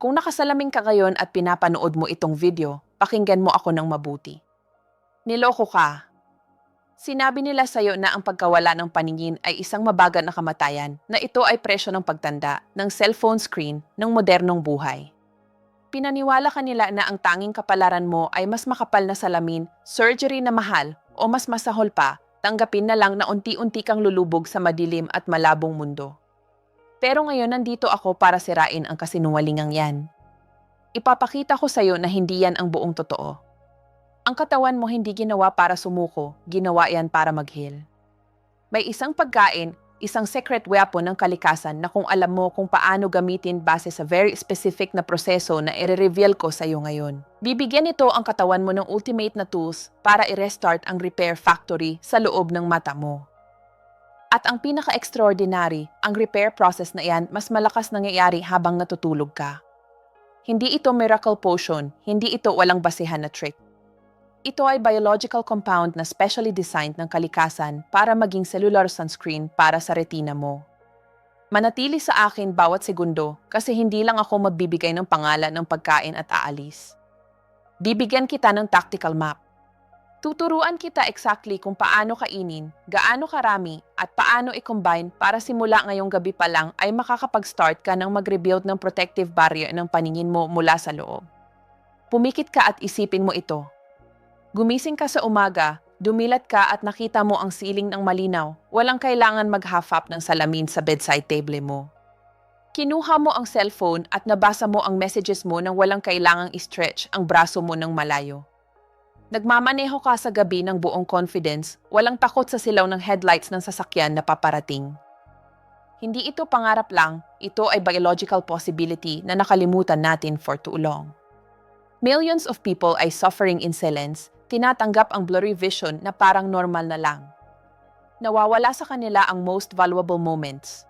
Kung nakasalamin ka ngayon at pinapanood mo itong video, pakinggan mo ako ng mabuti. Niloko ka. Sinabi nila sa'yo na ang pagkawala ng paningin ay isang mabagal na kamatayan, na ito ay presyo ng pagtanda, ng cellphone screen, ng modernong buhay. Pinaniwala ka nila na ang tanging kapalaran mo ay mas makapal na salamin, surgery na mahal, o mas masahol pa, tanggapin na lang na unti-unti kang lulubog sa madilim at malabong mundo. Pero ngayon nandito ako para sirain ang kasinungalingang yan. Ipapakita ko sa'yo na hindi yan ang buong totoo. Ang katawan mo hindi ginawa para sumuko, ginawa yan para mag-heal. May isang pagkain, isang secret weapon ng kalikasan na kung alam mo kung paano gamitin base sa very specific na proseso na i-reveal ko sa iyo ngayon. Bibigyan ito ang katawan mo ng ultimate na tools para i-restart ang repair factory sa loob ng mata mo. At ang pinaka-extraordinary, ang repair process na iyan mas malakas nangyayari habang natutulog ka. Hindi ito miracle potion, hindi ito walang basehan na trick. Ito ay biological compound na specially designed ng kalikasan para maging cellular sunscreen para sa retina mo. Manatili sa akin bawat segundo kasi hindi lang ako magbibigay ng pangalan ng pagkain at aalis. Bibigyan kita ng tactical map. Tuturuan kita exactly kung paano kainin, gaano karami, at paano i-combine para simula ngayong gabi pa lang ay makakapag-start ka ng mag-rebuild ng protective barrier ng paningin mo mula sa loob. Pumikit ka at isipin mo ito. Gumising ka sa umaga, dumilat ka at nakita mo ang siling ng malinaw. Walang kailangan mag-half-up ng salamin sa bedside table mo. Kinuha mo ang cellphone at nabasa mo ang messages mo nang walang kailangang i-stretch ang braso mo ng malayo. Nagmamaneho ka sa gabi ng buong confidence, walang takot sa silaw ng headlights ng sasakyan na paparating. Hindi ito pangarap lang, ito ay biological possibility na nakalimutan natin for too long. Millions of people ay suffering in silence, tinatanggap ang blurry vision na parang normal na lang. Nawawala sa kanila ang most valuable moments.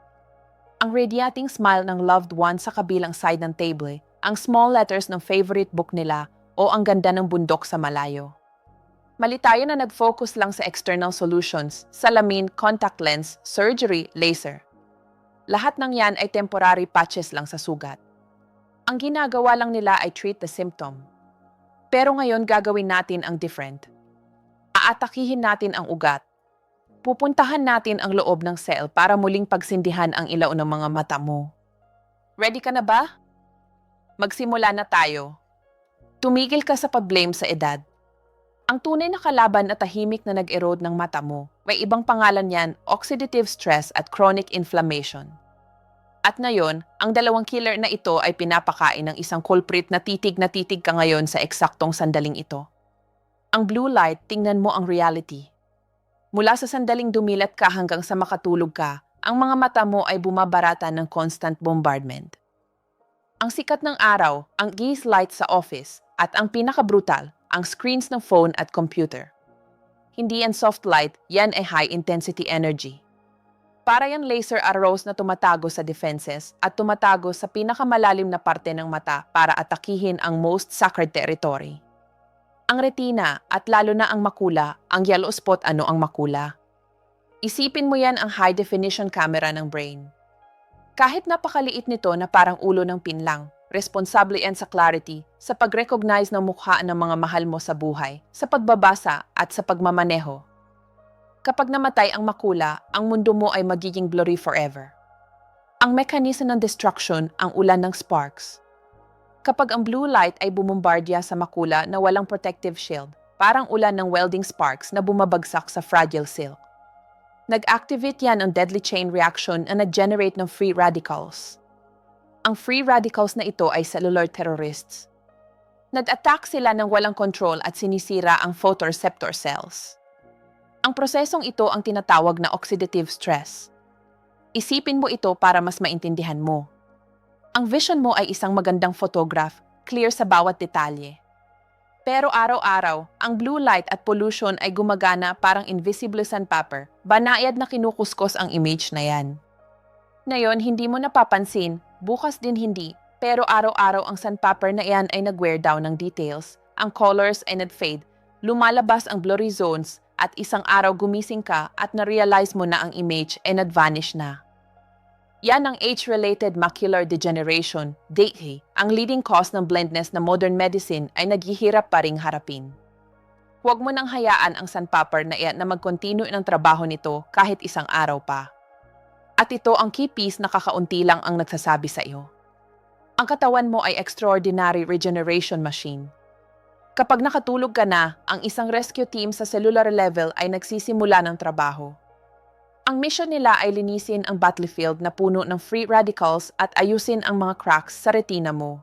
Ang radiating smile ng loved one sa kabilang side ng table, ang small letters ng favorite book nila, o ang ganda ng bundok sa malayo. Mali tayo na nag-focus lang sa external solutions, salamin, contact lens, surgery, laser. Lahat ng yan ay temporary patches lang sa sugat. Ang ginagawa lang nila ay treat the symptom. Pero ngayon gagawin natin ang different. Aatakihin natin ang ugat. Pupuntahan natin ang loob ng cell para muling pagsindihan ang ilaw ng mga mata mo. Ready ka na ba? Magsimula na tayo. Tumigil ka sa pag-blame sa edad. Ang tunay na kalaban at tahimik na nag-erode ng mata mo, may ibang pangalan yan, oxidative stress at chronic inflammation. At ngayon, ang dalawang killer na ito ay pinapakain ng isang culprit na titig ka ngayon sa eksaktong sandaling ito. Ang blue light, tingnan mo ang reality. Mula sa sandaling dumilat ka hanggang sa makatulog ka, ang mga mata mo ay bumabarata ng constant bombardment. Ang sikat ng araw, ang gaze light sa office, at ang pinaka-brutal, ang screens ng phone at computer. Hindi yan soft light, yan ay high-intensity energy. Para yan laser arrows na tumatago sa defenses at tumatago sa pinakamalalim na parte ng mata para atakihin ang most sacred territory. Ang retina at lalo na ang makula, ang yellow spot ano ang makula. Isipin mo yan ang high-definition camera ng brain. Kahit napakaliit nito na parang ulo ng pinlang, responsable yan sa clarity, sa pag-recognize ng mukha ng mga mahal mo sa buhay, sa pagbabasa at sa pagmamaneho. Kapag namatay ang makula, ang mundo mo ay magiging blurry forever. Ang mechanism ng destruction, ang ulan ng sparks. Kapag ang blue light ay bumumbardya sa makula na walang protective shield, parang ulan ng welding sparks na bumabagsak sa fragile silk. Nag-activate yan ang deadly chain reaction na nag-generate ng free radicals. Ang free radicals na ito ay cellular terrorists. Nag-attack sila ng walang control at sinisira ang photoreceptor cells. Ang prosesong ito ang tinatawag na oxidative stress. Isipin mo ito para mas maintindihan mo. Ang vision mo ay isang magandang photograph, clear sa bawat detalye. Pero araw-araw, ang blue light at pollution ay gumagana parang invisible sandpaper, banayad na kinukuskos ang image na yan. Ngayon, hindi mo napapansin, bukas din hindi, pero araw-araw ang sandpaper na yan ay nag-wear down ng details, ang colors ay nag-fade, lumalabas ang blurry zones, at isang araw gumising ka at na-realize mo na ang image ay nag-vanish na. Yan ang age-related macular degeneration, DAHE, ang leading cause ng blindness na modern medicine ay naghihirap pa ring harapin. Huwag mo nang hayaan ang sandpaper na iyan na mag-continue ng trabaho nito kahit isang araw pa. At ito ang key piece na kakaunti lang ang nagsasabi sa iyo. Ang katawan mo ay extraordinary regeneration machine. Kapag nakatulog ka na, ang isang rescue team sa cellular level ay nagsisimula ng trabaho. Ang mission nila ay linisin ang battlefield na puno ng free radicals at ayusin ang mga cracks sa retina mo.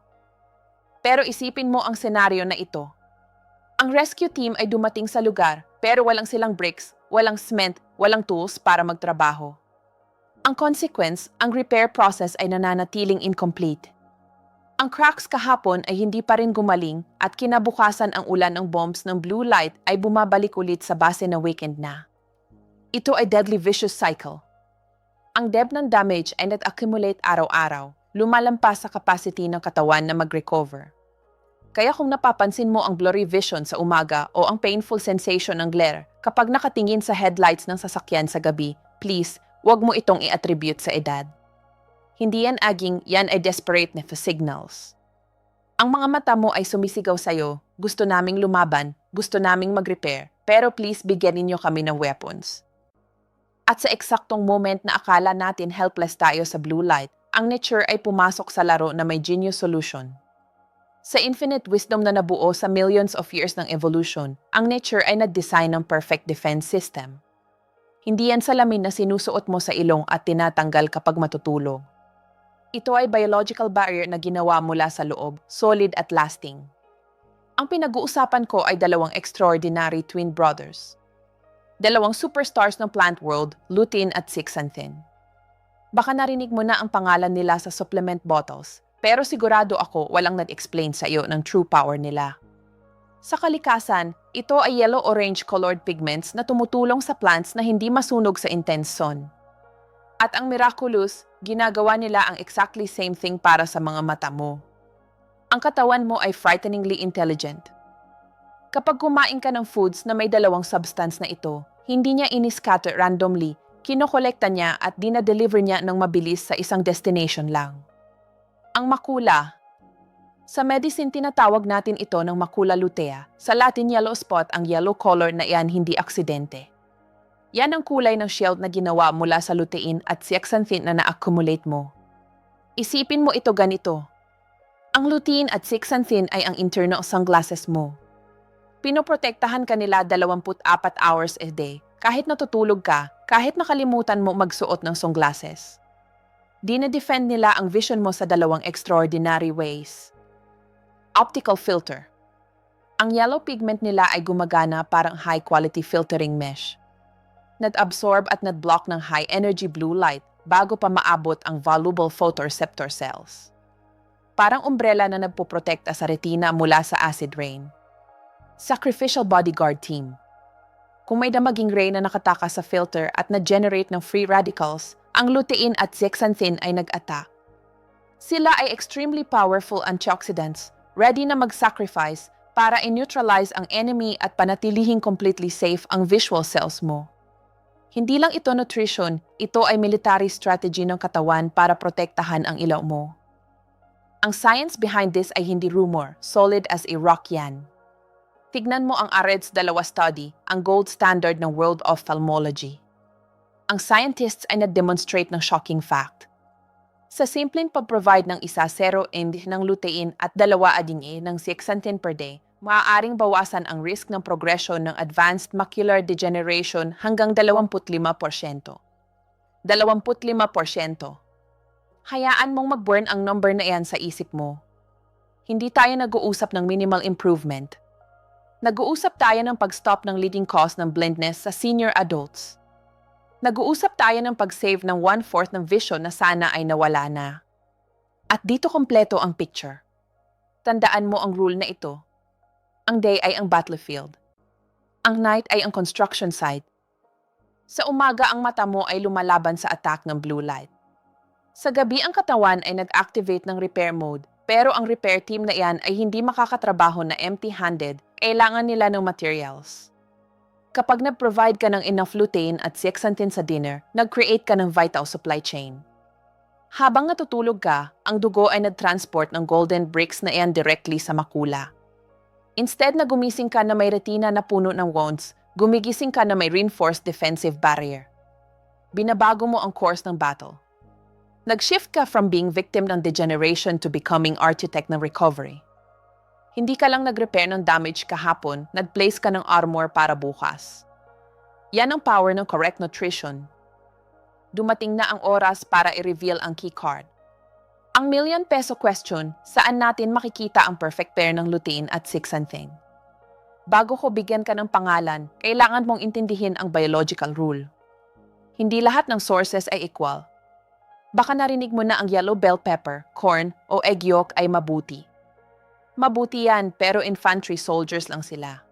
Pero isipin mo ang senaryo na ito. Ang rescue team ay dumating sa lugar pero walang silang bricks, walang cement, walang tools para magtrabaho. Ang consequence, ang repair process ay nananatiling incomplete. Ang cracks kahapon ay hindi pa rin gumaling at kinabukasan ang ulan ng bombs ng blue light ay bumabalik ulit sa base na weakened na. Ito ay deadly vicious cycle. Ang depth ng damage ay nag-accumulate araw-araw, lumalampas sa capacity ng katawan na mag-recover. Kaya kung napapansin mo ang blurry vision sa umaga o ang painful sensation ng glare kapag nakatingin sa headlights ng sasakyan sa gabi, please, huwag mo itong i-attribute sa edad. Hindi yan aging, yan ay desperate na signals. Ang mga mata mo ay sumisigaw sa'yo, gusto naming lumaban, gusto naming mag-repair, pero please bigyan ninyo kami ng weapons. At sa eksaktong moment na akala natin helpless tayo sa blue light, ang nature ay pumasok sa laro na may genius solution. Sa infinite wisdom na nabuo sa millions of years ng evolution, ang nature ay nag-design ng perfect defense system. Hindi yan salamin na sinusuot mo sa ilong at tinatanggal kapag matutulog. Ito ay biological barrier na ginawa mula sa loob, solid at lasting. Ang pinag-uusapan ko ay dalawang extraordinary twin brothers. Dalawang superstars ng plant world, lutein at zeaxanthin. Baka narinig mo na ang pangalan nila sa supplement bottles, pero sigurado ako walang nag-explain sa iyo ng true power nila. Sa kalikasan, ito ay yellow-orange colored pigments na tumutulong sa plants na hindi masunog sa intense sun. At ang miraculous, ginagawa nila ang exactly same thing para sa mga mata mo. Ang katawan mo ay frighteningly intelligent. Kapag kumain ka ng foods na may dalawang substance na ito, hindi niya ini-scatter randomly, kinokolekta niya at dinadeliver niya ng mabilis sa isang destination lang. Ang makula. Sa medicine tinatawag natin ito ng macula lutea, sa Latin yellow spot ang yellow color na iyan hindi aksidente. Yan ang kulay ng shield na ginawa mula sa lutein at zeaxanthin na na-accumulate mo. Isipin mo ito ganito. Ang lutein at zeaxanthin ay ang internal sunglasses mo. Pinoprotektahan ka nila 24 hours a day, kahit natutulog ka, kahit nakalimutan mo magsuot ng sunglasses. Dinedefend nila ang vision mo sa dalawang extraordinary ways. Optical filter. Ang yellow pigment nila ay gumagana parang high-quality filtering mesh. Nad-absorb at nad-block ng high-energy blue light bago pa maabot ang valuable photoreceptor cells. Parang umbrella na nagpoprotekta sa retina mula sa acid rain. Sacrificial bodyguard team. Kung may damaging ray na nakatakas sa filter at na-generate ng free radicals, ang lutein at zeaxanthin ay nag-attack. Sila ay extremely powerful antioxidants, ready na mag-sacrifice para i-neutralize ang enemy at panatilihing completely safe ang visual cells mo. Hindi lang ito nutrition, ito ay military strategy ng katawan para protektahan ang ilaw mo. Ang science behind this ay hindi rumor, solid as a rock yan. Tignan mo ang AREDS 2 study, ang gold standard ng world of ophthalmology. Ang scientists ay na-demonstrate ng shocking fact. Sa simpleng pag-provide ng 1 end ng lutein at 2 ng zeaxanthin per day, maaaring bawasan ang risk ng progression ng advanced macular degeneration hanggang 25%. 25%. Hayaan mong mag-burn ang number na iyan sa isip mo. Hindi tayo nag-uusap ng minimal improvement. Nag-uusap tayo ng pag-stop ng leading cause ng blindness sa senior adults. Nag-uusap tayo ng pag-save ng 1/4 ng vision na sana ay nawala na. At dito kompleto ang picture. Tandaan mo ang rule na ito. Ang day ay ang battlefield. Ang night ay ang construction site. Sa umaga ang mata mo ay lumalaban sa attack ng blue light. Sa gabi ang katawan ay nag-activate ng repair mode, pero ang repair team na iyan ay hindi makakatrabaho na empty-handed, kailangan nila ng materials. Kapag nag-provide ka ng enough lutein at zeaxanthin sa dinner, nag-create ka ng vital supply chain. Habang natutulog ka, ang dugo ay nag-transport ng golden bricks na iyan directly sa makula. Instead na gumising ka na may retina na puno ng wounds, gumigising ka na may reinforced defensive barrier. Binabago mo ang course ng battle. Nag-shift ka from being victim ng degeneration to becoming architect ng recovery. Hindi ka lang nag-repair ng damage kahapon, nag-place ka ng armor para bukas. Yan ang power ng correct nutrition. Dumating na ang oras para i-reveal ang key card. Ang ₱1,000,000 question, saan natin makikita ang perfect pair ng lutein at zeaxanthin? Bago ko bigyan ka ng pangalan, kailangan mong intindihin ang biological rule. Hindi lahat ng sources ay equal. Baka narinig mo na ang yellow bell pepper, corn, o egg yolk ay mabuti. Mabuti yan, pero infantry soldiers lang sila.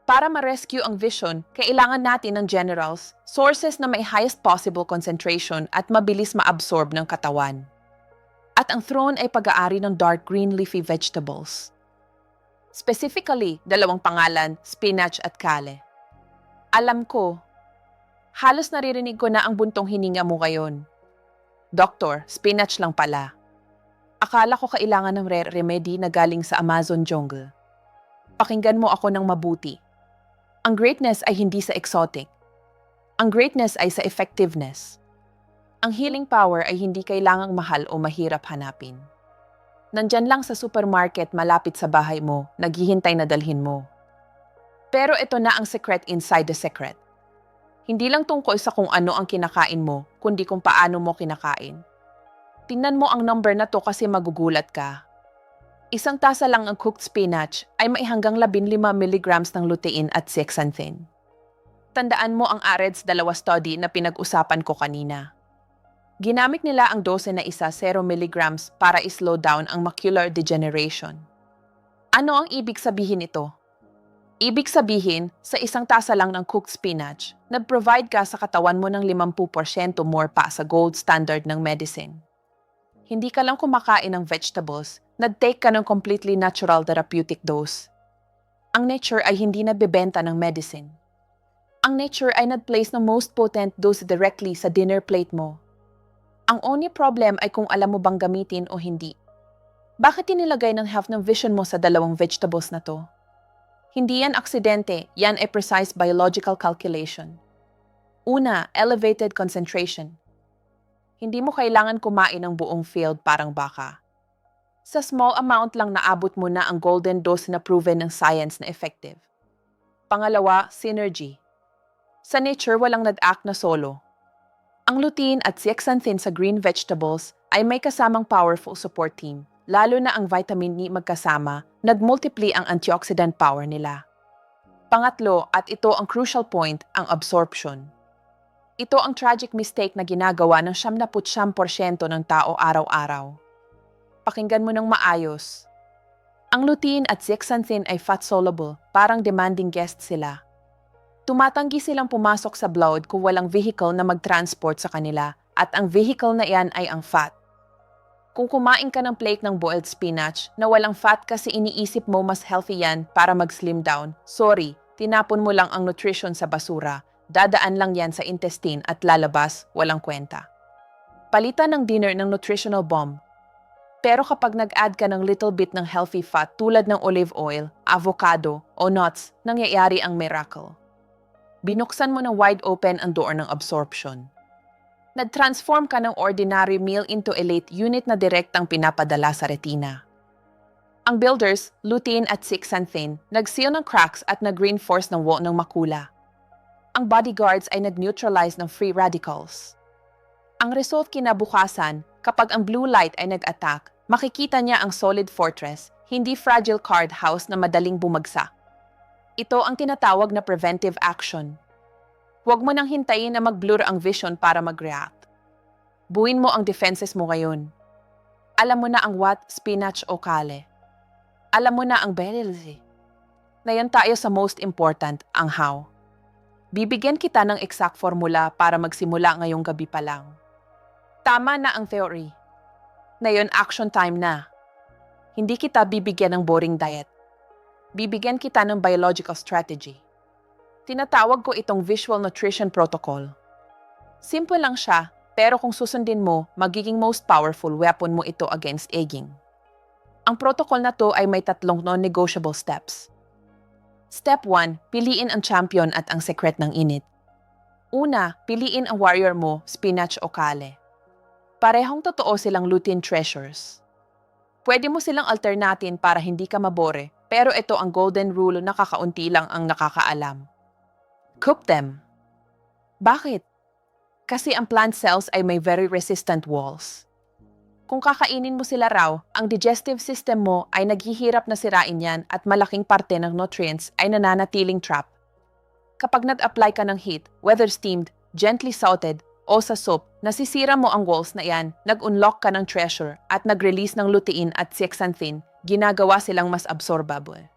Para ma-rescue ang vision, kailangan natin ng generals, sources na may highest possible concentration at mabilis ma-absorb ng katawan. At ang throne ay pag-aari ng dark green leafy vegetables. Specifically, 2 pangalan, spinach at kale. Alam ko, halos naririnig ko na ang buntong hininga mo ngayon. Doktor, spinach lang pala. Akala ko kailangan ng rare remedy na galing sa Amazon jungle. Pakinggan mo ako ng mabuti. Ang greatness ay hindi sa exotic. Ang greatness ay sa effectiveness. Ang healing power ay hindi kailangang mahal o mahirap hanapin. Nandyan lang sa supermarket malapit sa bahay mo, naghihintay na dalhin mo. Pero ito na ang secret inside the secret. Hindi lang tungkol sa kung ano ang kinakain mo, kundi kung paano mo kinakain. Tingnan mo ang number na to kasi magugulat ka. 1 tasa lang ang cooked spinach ay may hanggang 15 milligrams ng lutein at zeaxanthin. Tandaan mo ang AREDS 2 study na pinag-usapan ko kanina. Ginamit nila ang dose na 0 milligrams para i-slow down ang macular degeneration. Ano ang ibig sabihin ito? Ibig sabihin, sa 1 tasa lang ng cooked spinach, nag-provide ka sa katawan mo ng 50% more pa sa gold standard ng medicine. Hindi ka lang kumakain ng vegetables, nag-take ka ng completely natural therapeutic dose. Ang nature ay hindi nagbebenta ng medicine. Ang nature ay nag-place ng most potent dose directly sa dinner plate mo. Ang only problem ay kung alam mo bang gamitin o hindi. Bakit inilagay ng half ng vision mo sa 2 vegetables na to? Hindi yan aksidente, yan ay precise biological calculation. Una, elevated concentration. Hindi mo kailangan kumain ng buong field parang baka. Sa small amount lang naabot mo na ang golden dose na proven ng science na effective. Pangalawa, synergy. Sa nature, walang nag-act na solo. Ang lutein at zeaxanthin sa green vegetables ay may kasamang powerful support team, lalo na ang vitamin E magkasama, nag-multiply ang antioxidant power nila. Pangatlo, at ito ang crucial point, ang absorption. Ito ang tragic mistake na ginagawa ng 99% ng tao araw-araw. Pakinggan mo ng maayos. Ang lutein at zeaxanthin ay fat-soluble, parang demanding guest sila. Tumatanggi silang pumasok sa blood kung walang vehicle na mag-transport sa kanila at ang vehicle na iyan ay ang fat. Kung kumain ka ng plate ng boiled spinach na walang fat kasi iniisip mo mas healthy yan para mag-slim down, sorry, tinapon mo lang ang nutrition sa basura. Dadaan lang yan sa intestine at lalabas, walang kwenta. Palitan ng dinner ng nutritional bomb. Pero kapag nag-add ka ng little bit ng healthy fat tulad ng olive oil, avocado, o nuts, nangyayari ang miracle. Binuksan mo ng wide open ang door ng absorption. Nag-transform ka ng ordinary meal into elite unit na direktang pinapadala sa retina. Ang builders, lutein at zeaxanthin, nag-seal ng cracks at nag-reinforce ng wall ng makula. Ang bodyguards ay nag-neutralize ng free radicals. Ang result kinabukasan, kapag ang blue light ay nag-attack, makikita niya ang solid fortress, hindi fragile card house na madaling bumagsak. Ito ang tinatawag na preventive action. Huwag mo nang hintayin na mag-blur ang vision para mag-react. Buuin mo ang defenses mo ngayon. Alam mo na ang what, spinach o kale. Alam mo na ang berries. Ngayon tayo sa most important, ang how. Bibigyan kita ng exact formula para magsimula ngayong gabi pa lang. Tama na ang theory. Ngayon action time na. Hindi kita bibigyan ng boring diet. Bibigyan kita ng biological strategy. Tinatawag ko itong visual nutrition protocol. Simple lang siya, pero kung susundin mo, magiging most powerful weapon mo ito against aging. Ang protocol na to ay may 3 non-negotiable steps. Step 1, piliin ang champion at ang sekret ng init. Una, piliin ang warrior mo, spinach o kale. Parehong totoo silang lutein treasures. Pwede mo silang alternatin para hindi ka mabore, pero ito ang golden rule na kakaunti lang ang nakakaalam. Cook them. Bakit? Kasi ang plant cells ay may very resistant walls. Kung kakainin mo sila raw, ang digestive system mo ay naghihirap na sirain yan at malaking parte ng nutrients ay nananatiling trap. Kapag nag-apply ka ng heat, whether steamed, gently salted, o sa soup, nasisira mo ang walls na yan, nag-unlock ka ng treasure at nag-release ng lutein at zeaxanthin, ginagawa silang mas absorbable.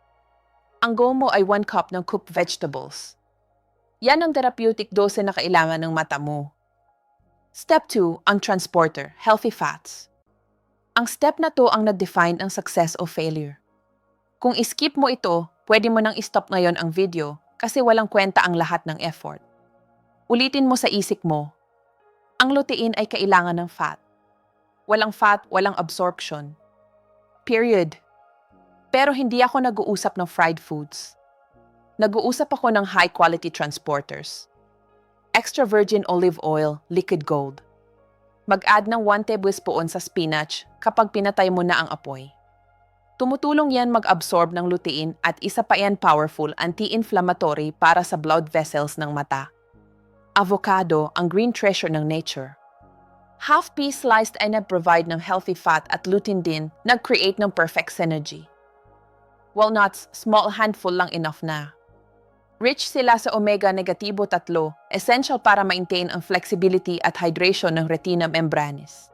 Ang goal mo ay 1 cup ng cooked vegetables. Yan ang therapeutic dose na kailangan ng mata mo. Step 2, ang transporter, healthy fats. Ang step na to ang nag-define ang success o failure. Kung iskip mo ito, pwede mo nang istop ngayon ang video kasi walang kwenta ang lahat ng effort. Ulitin mo sa isip mo, ang lutein ay kailangan ng fat. Walang fat, walang absorption. Period. Pero hindi ako nag-uusap ng fried foods. Nag-uusap ako ng high-quality transporters. Extra virgin olive oil, liquid gold. Mag-add ng 1 tablespoon sa spinach kapag pinatay mo na ang apoy. Tumutulong yan mag-absorb ng lutein at isa pa yan powerful anti-inflammatory para sa blood vessels ng mata. Avocado, ang green treasure ng nature. Half-piece sliced ay nag-provide ng healthy fat at lutein din, nag-create ng perfect synergy. Walnuts, small handful lang enough na. Rich sila sa omega-3, essential para maintain ang flexibility at hydration ng retina membranes.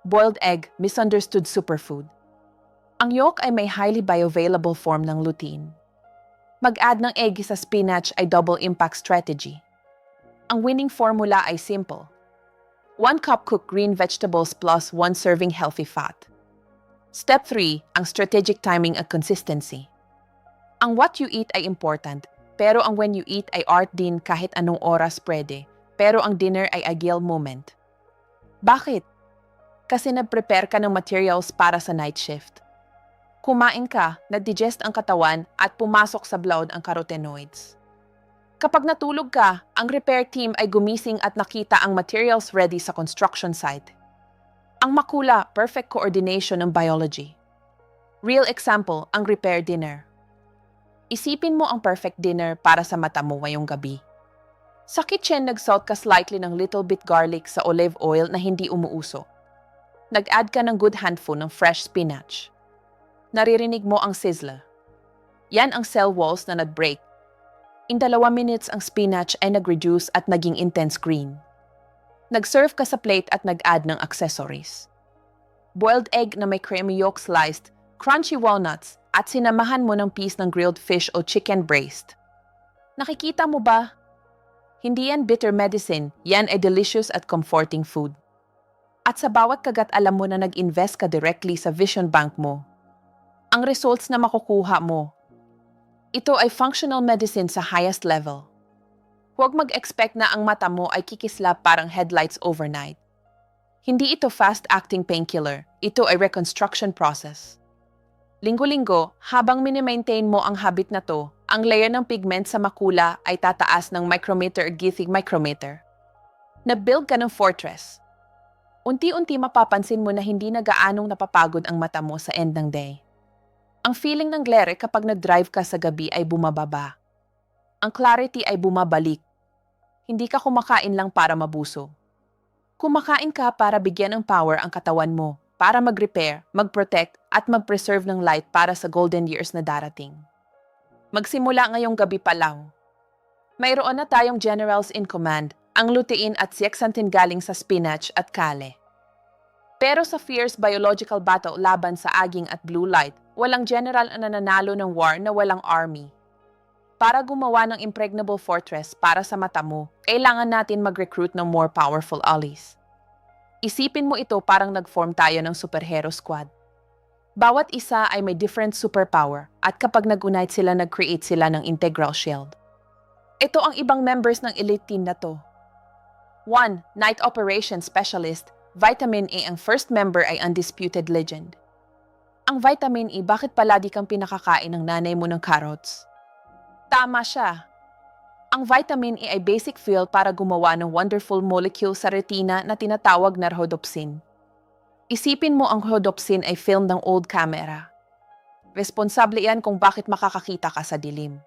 Boiled egg, misunderstood superfood. Ang yolk ay may highly bioavailable form ng lutein. Mag-add ng egg sa spinach ay double impact strategy. Ang winning formula ay simple. 1 cup cooked green vegetables plus 1 serving healthy fat. Step 3, ang strategic timing at consistency. Ang what you eat ay important, pero ang when you eat ay art din kahit anong oras pwede, pero ang dinner ay ideal moment. Bakit? Kasi nag-prepare ka ng materials para sa night shift. Kumain ka, nag-digest ang katawan at pumasok sa blood ang carotenoids. Kapag natulog ka, ang repair team ay gumising at nakita ang materials ready sa construction site. Ang makula, perfect coordination ng biology. Real example, ang repair dinner. Isipin mo ang perfect dinner para sa mata mo ngayong gabi. Sa kitchen, nag-salt ka slightly ng little bit garlic sa olive oil na hindi umuuso. Nag-add ka ng good handful ng fresh spinach. Naririnig mo ang sizzler. Yan ang cell walls na nag-break. In 2 minutes, ang spinach ay nag-reduce at naging intense green. Nag-serve ka sa plate at nag-add ng accessories. Boiled egg na may creamy yolk sliced, crunchy walnuts, at sinamahan mo ng piece ng grilled fish o chicken breast. Nakikita mo ba? Hindi yan bitter medicine, yan ay delicious at comforting food. At sa bawat kagat alam mo na nag-invest ka directly sa vision bank mo. Ang results na makukuha mo. Ito ay functional medicine sa highest level. Huwag mag-expect na ang mata mo ay kikislap parang headlights overnight. Hindi ito fast-acting painkiller, ito ay reconstruction process. Linggo-linggo, habang mini-maintain mo ang habit na to, ang layer ng pigment sa makula ay tataas ng micrometer o githig micrometer. Na-build ka ng fortress. Unti-unti mapapansin mo na hindi na gaanong napapagod ang mata mo sa end ng day. Ang feeling ng glare kapag nag-drive ka sa gabi ay bumababa. Ang clarity ay bumabalik. Hindi ka kumakain lang para mabuso. Kumakain ka para bigyan ng power ang katawan mo, para mag-repair, mag-protect, at mag-preserve ng light para sa golden years na darating. Magsimula ngayong gabi pa lang. Mayroon na tayong generals in command, ang lutein at zeaxanthin galing sa spinach at kale. Pero sa fierce biological battle laban sa aging at blue light, walang general na nananalo ng war na walang army. Para gumawa ng impregnable fortress para sa mata mo, kailangan natin mag-recruit ng more powerful allies. Isipin mo ito parang nag-form tayo ng superhero squad. Bawat isa ay may different superpower at kapag nag-unite sila, nag-create sila ng integral shield. Ito ang ibang members ng elite team na to. 1. Night Operation Specialist. Vitamin A ang first member ay undisputed legend. Ang vitamin E, bakit palagi kang pinakakain ng nanay mo ng carrots? Tama siya. Ang vitamin E ay basic fuel para gumawa ng wonderful molecule sa retina na tinatawag na rhodopsin. Isipin mo ang rhodopsin ay film ng old camera. Responsable yan kung bakit makakakita ka sa dilim.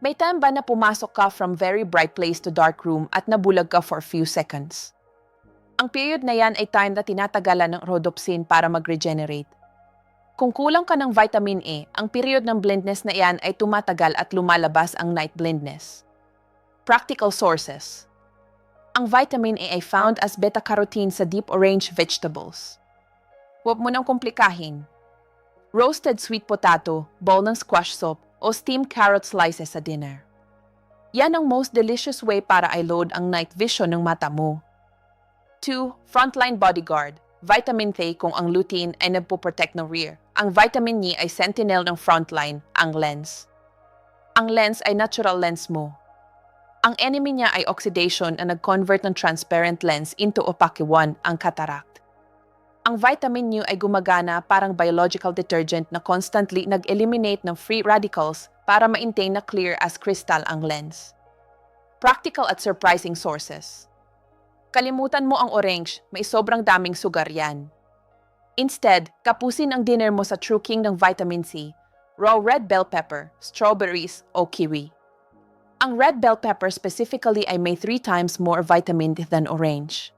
May time ba na pumasok ka from very bright place to dark room at nabulag ka for few seconds? Ang period na yan ay time na tinatagalan ng rhodopsin para mag-regenerate. Kung kulang ka ng vitamin A, ang period ng blindness na yan ay tumatagal at lumalabas ang night blindness. Practical sources. Ang vitamin A ay found as beta-carotene sa deep orange vegetables. Huwag mo nang komplikahin. Roasted sweet potato, bowl ng squash soup, o steamed carrot slices sa dinner. Yan ang most delicious way para i-load ang night vision ng mata mo. 2. Frontline bodyguard. Vitamin A kung ang lutein ay nagpo-protect ng rear. Ang vitamin E ay sentinel ng frontline, ang lens. Ang lens ay natural lens mo. Ang enemy niya ay oxidation na nag-convert ng transparent lens into opaque one, ang cataract. Ang vitamin U ay gumagana parang biological detergent na constantly nag-eliminate ng free radicals para maintain na clear as crystal ang lens. Practical at surprising sources. Kalimutan mo ang orange, may sobrang daming sugar yan. Instead, kapusin ang dinner mo sa True King ng vitamin C, raw red bell pepper, strawberries, o kiwi. Ang red bell pepper specifically ay may 3 times more vitamin D than orange.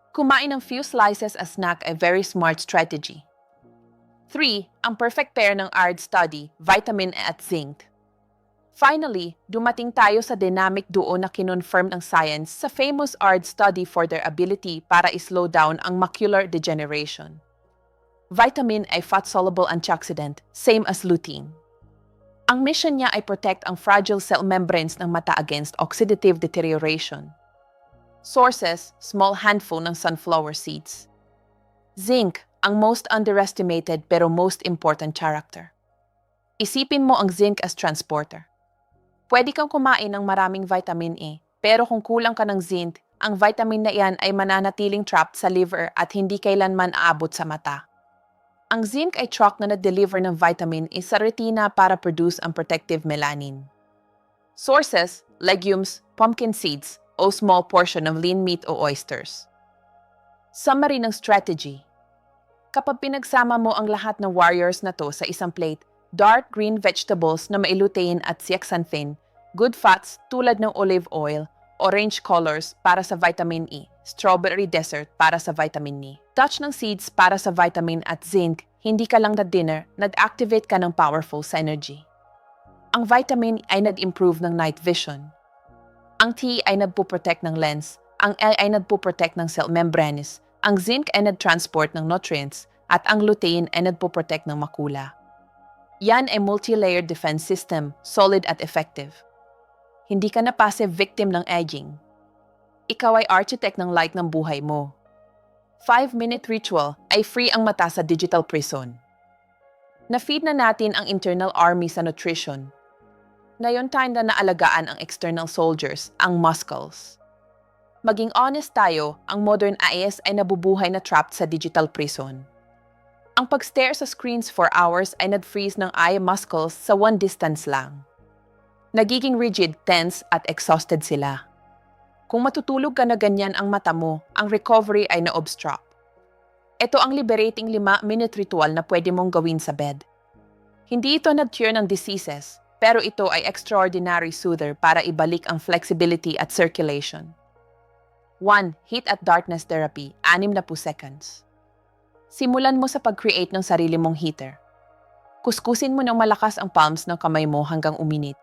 Kumain ng few slices as snack ay very smart strategy. 3. Ang perfect pair ng ARD study, vitamin A at zinc. Finally, dumating tayo sa dynamic duo na kinonfirm ng science sa famous ARD study for their ability para i-slow down ang macular degeneration. Vitamin A ay fat-soluble antioxidant, same as lutein. Ang mission niya ay protect ang fragile cell membranes ng mata against oxidative deterioration. Sources, small handful ng sunflower seeds. Zinc, ang most underestimated pero most important character. Isipin mo ang zinc as transporter. Pwede kang kumain ng maraming vitamin A, pero kung kulang ka ng zinc, ang vitamin na iyan ay mananatiling trapped sa liver at hindi kailanman aabot sa mata. Ang zinc ay truck na nag-deliver ng vitamin A sa retina para produce ang protective melanin. Sources, legumes, pumpkin seeds, o small portion of lean meat o oysters. Summary ng strategy. Kapag pinagsama mo ang lahat ng warriors na to sa isang plate, dark green vegetables na may lutein at zeaxanthin, good fats tulad ng olive oil, orange colors para sa vitamin E, strawberry dessert para sa vitamin E, touch ng seeds para sa vitamin at zinc, hindi ka lang na dinner, nag-activate ka ng powerful synergy. Ang vitamin ay nag-improve ng night vision. Ang T ay nagpo-protect ng lens, ang L ay nagpo-protect ng cell membranes, ang zinc ay nag-transport ng nutrients, at ang lutein ay nagpo-protect ng makula. Yan ay multi-layered defense system, solid at effective. Hindi ka na passive victim ng aging. Ikaw ay architect ng light ng buhay mo. 5-minute ritual ay free ang mata sa digital prison. Na-feed na natin ang internal army sa nutrition. Ngayon time na naalagaan ang external soldiers, ang muscles. Maging honest tayo, ang modern eyes ay nabubuhay na trapped sa digital prison. Ang pag-stare sa screens for hours ay nag-freeze ng eye muscles sa one distance lang. Nagiging rigid, tense at exhausted sila. Kung matutulog ka na ganyan ang mata mo, ang recovery ay na-obstruct. Ito ang liberating 5-minute ritual na pwede mong gawin sa bed. Hindi ito nag-cure ng diseases, pero ito ay extraordinary soother para ibalik ang flexibility at circulation. 1. Heat at darkness therapy, 60 seconds. Simulan mo sa pag-create ng sarili mong heater. Kuskusin mo ng malakas ang palms ng kamay mo hanggang uminit.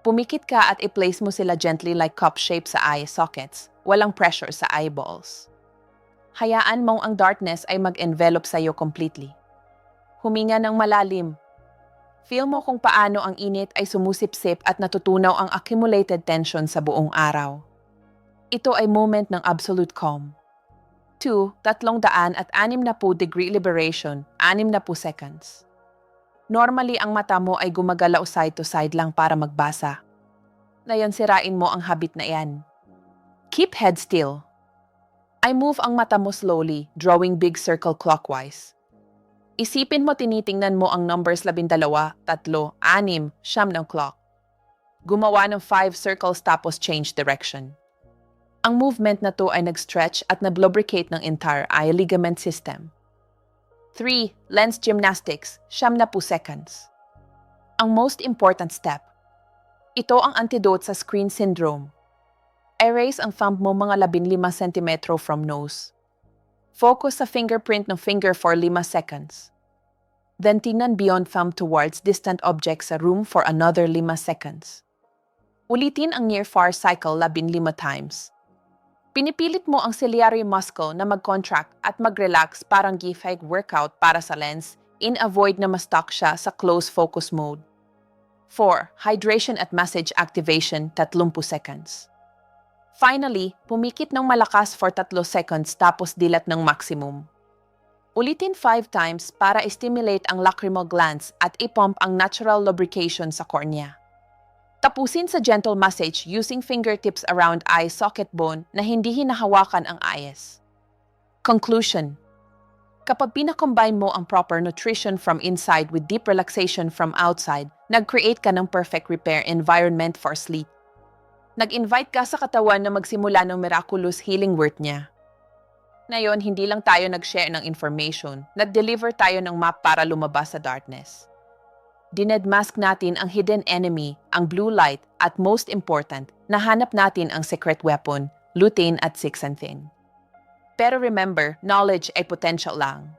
Pumikit ka at i-place mo sila gently like cup shape sa eye sockets, walang pressure sa eyeballs. Hayaan mong ang darkness ay mag-envelop sa iyo completely. Huminga ng malalim. Feel mo kung paano ang init ay sumusipsip at natutunaw ang accumulated tension sa buong araw. Ito ay moment ng absolute calm. 2. 360-degree liberation, 60 seconds. Normally, ang mata mo ay gumagalaw side to side lang para magbasa. Ngayon, sirain mo ang habit na yan. Keep head still. I move ang mata mo slowly, drawing big circle clockwise. Isipin mo tinitingnan mo ang numbers 12, 3, 6, 9 ng clock. Gumawa ng 5 circles tapos change direction. Ang movement na to ay nag-stretch at nag-lubricate ng entire eye ligament system. 3. Lens gymnastics, 90 seconds. Ang most important step. Ito ang antidote sa screen syndrome. Erase ang thumb mo mga 15 cm from nose. Focus sa fingerprint ng finger for 5 seconds. Then tingnan beyond thumb towards distant objects sa room for another 5 seconds. Ulitin ang near-far cycle 15 times. Pinipilit mo ang ciliary muscle na mag-contract at mag-relax parang GIF workout para sa lens in-avoid na ma-stuck siya sa close focus mode. 4. Hydration at massage activation 30 seconds. Finally, pumikit ng malakas for 3 seconds tapos dilat ng maximum. Ulitin 5 times para stimulate ang lacrimal glands at ipump ang natural lubrication sa cornea. Tapusin sa gentle massage using fingertips around eye socket bone na hindi hinahawakan ang eyes. Conclusion. Kapag pinakombine mo ang proper nutrition from inside with deep relaxation from outside, nag-create ka ng perfect repair environment for sleep. Nag-invite ka sa katawan na magsimula ng miraculous healing work niya. Ngayon, hindi lang tayo nag-share ng information, nag-deliver tayo ng map para lumabas sa darkness. Dinedmask natin ang hidden enemy, ang blue light, at most important, nahanap natin ang secret weapon, lutein at zeaxanthin. Pero remember, knowledge ay potential lang.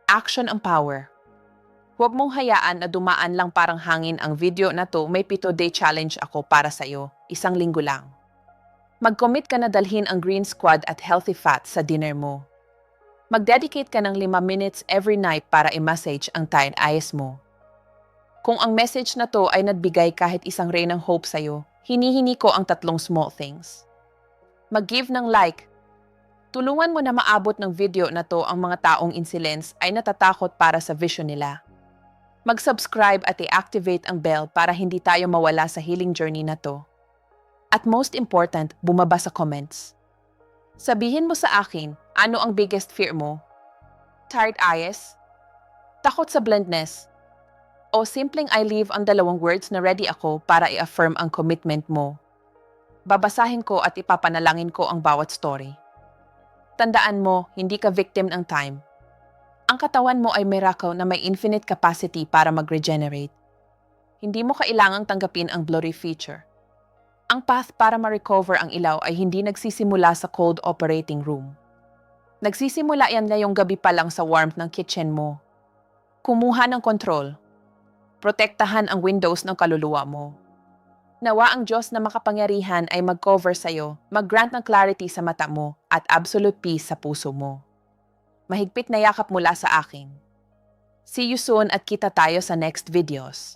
Action ang power. Huwag mong hayaan na dumaan lang parang hangin ang video na to, may 7-day challenge ako para sa'yo, 1 linggo lang. Mag-commit ka na dalhin ang green squad at healthy fat sa dinner mo. Mag-dedicate ka ng 5 minutes every night para i-massage ang tired eyes mo. Kung ang message na to ay nagbigay kahit 1 ray ng hope sa'yo, hinihingi ko ang 3 small things. Mag-give ng like. Tulungan mo na maabot ng video na to ang mga taong in silence ay natatakot para sa vision nila. Mag-subscribe at i-activate ang bell para hindi tayo mawala sa healing journey na to. At most important, bumaba sa comments. Sabihin mo sa akin, ano ang biggest fear mo? Tired eyes? Takot sa blindness? O simpleng I leave ang 2 words na ready ako para i-affirm ang commitment mo. Babasahin ko at ipapanalangin ko ang bawat story. Tandaan mo, hindi ka victim ng time. Ang katawan mo ay miracle na may infinite capacity para mag-regenerate. Hindi mo kailangang tanggapin ang blurry feature. Ang path para ma-recover ang ilaw ay hindi nagsisimula sa cold operating room. Nagsisimula yan ngayong gabi pa lang sa warmth ng kitchen mo. Kumuha ng control. Protektahan ang windows ng kaluluwa mo. Nawa ang Diyos na makapangyarihan ay mag-cover sa'yo, mag-grant ng clarity sa mata mo at absolute peace sa puso mo. Mahigpit na yakap mula sa akin. See you soon at kita tayo sa next videos.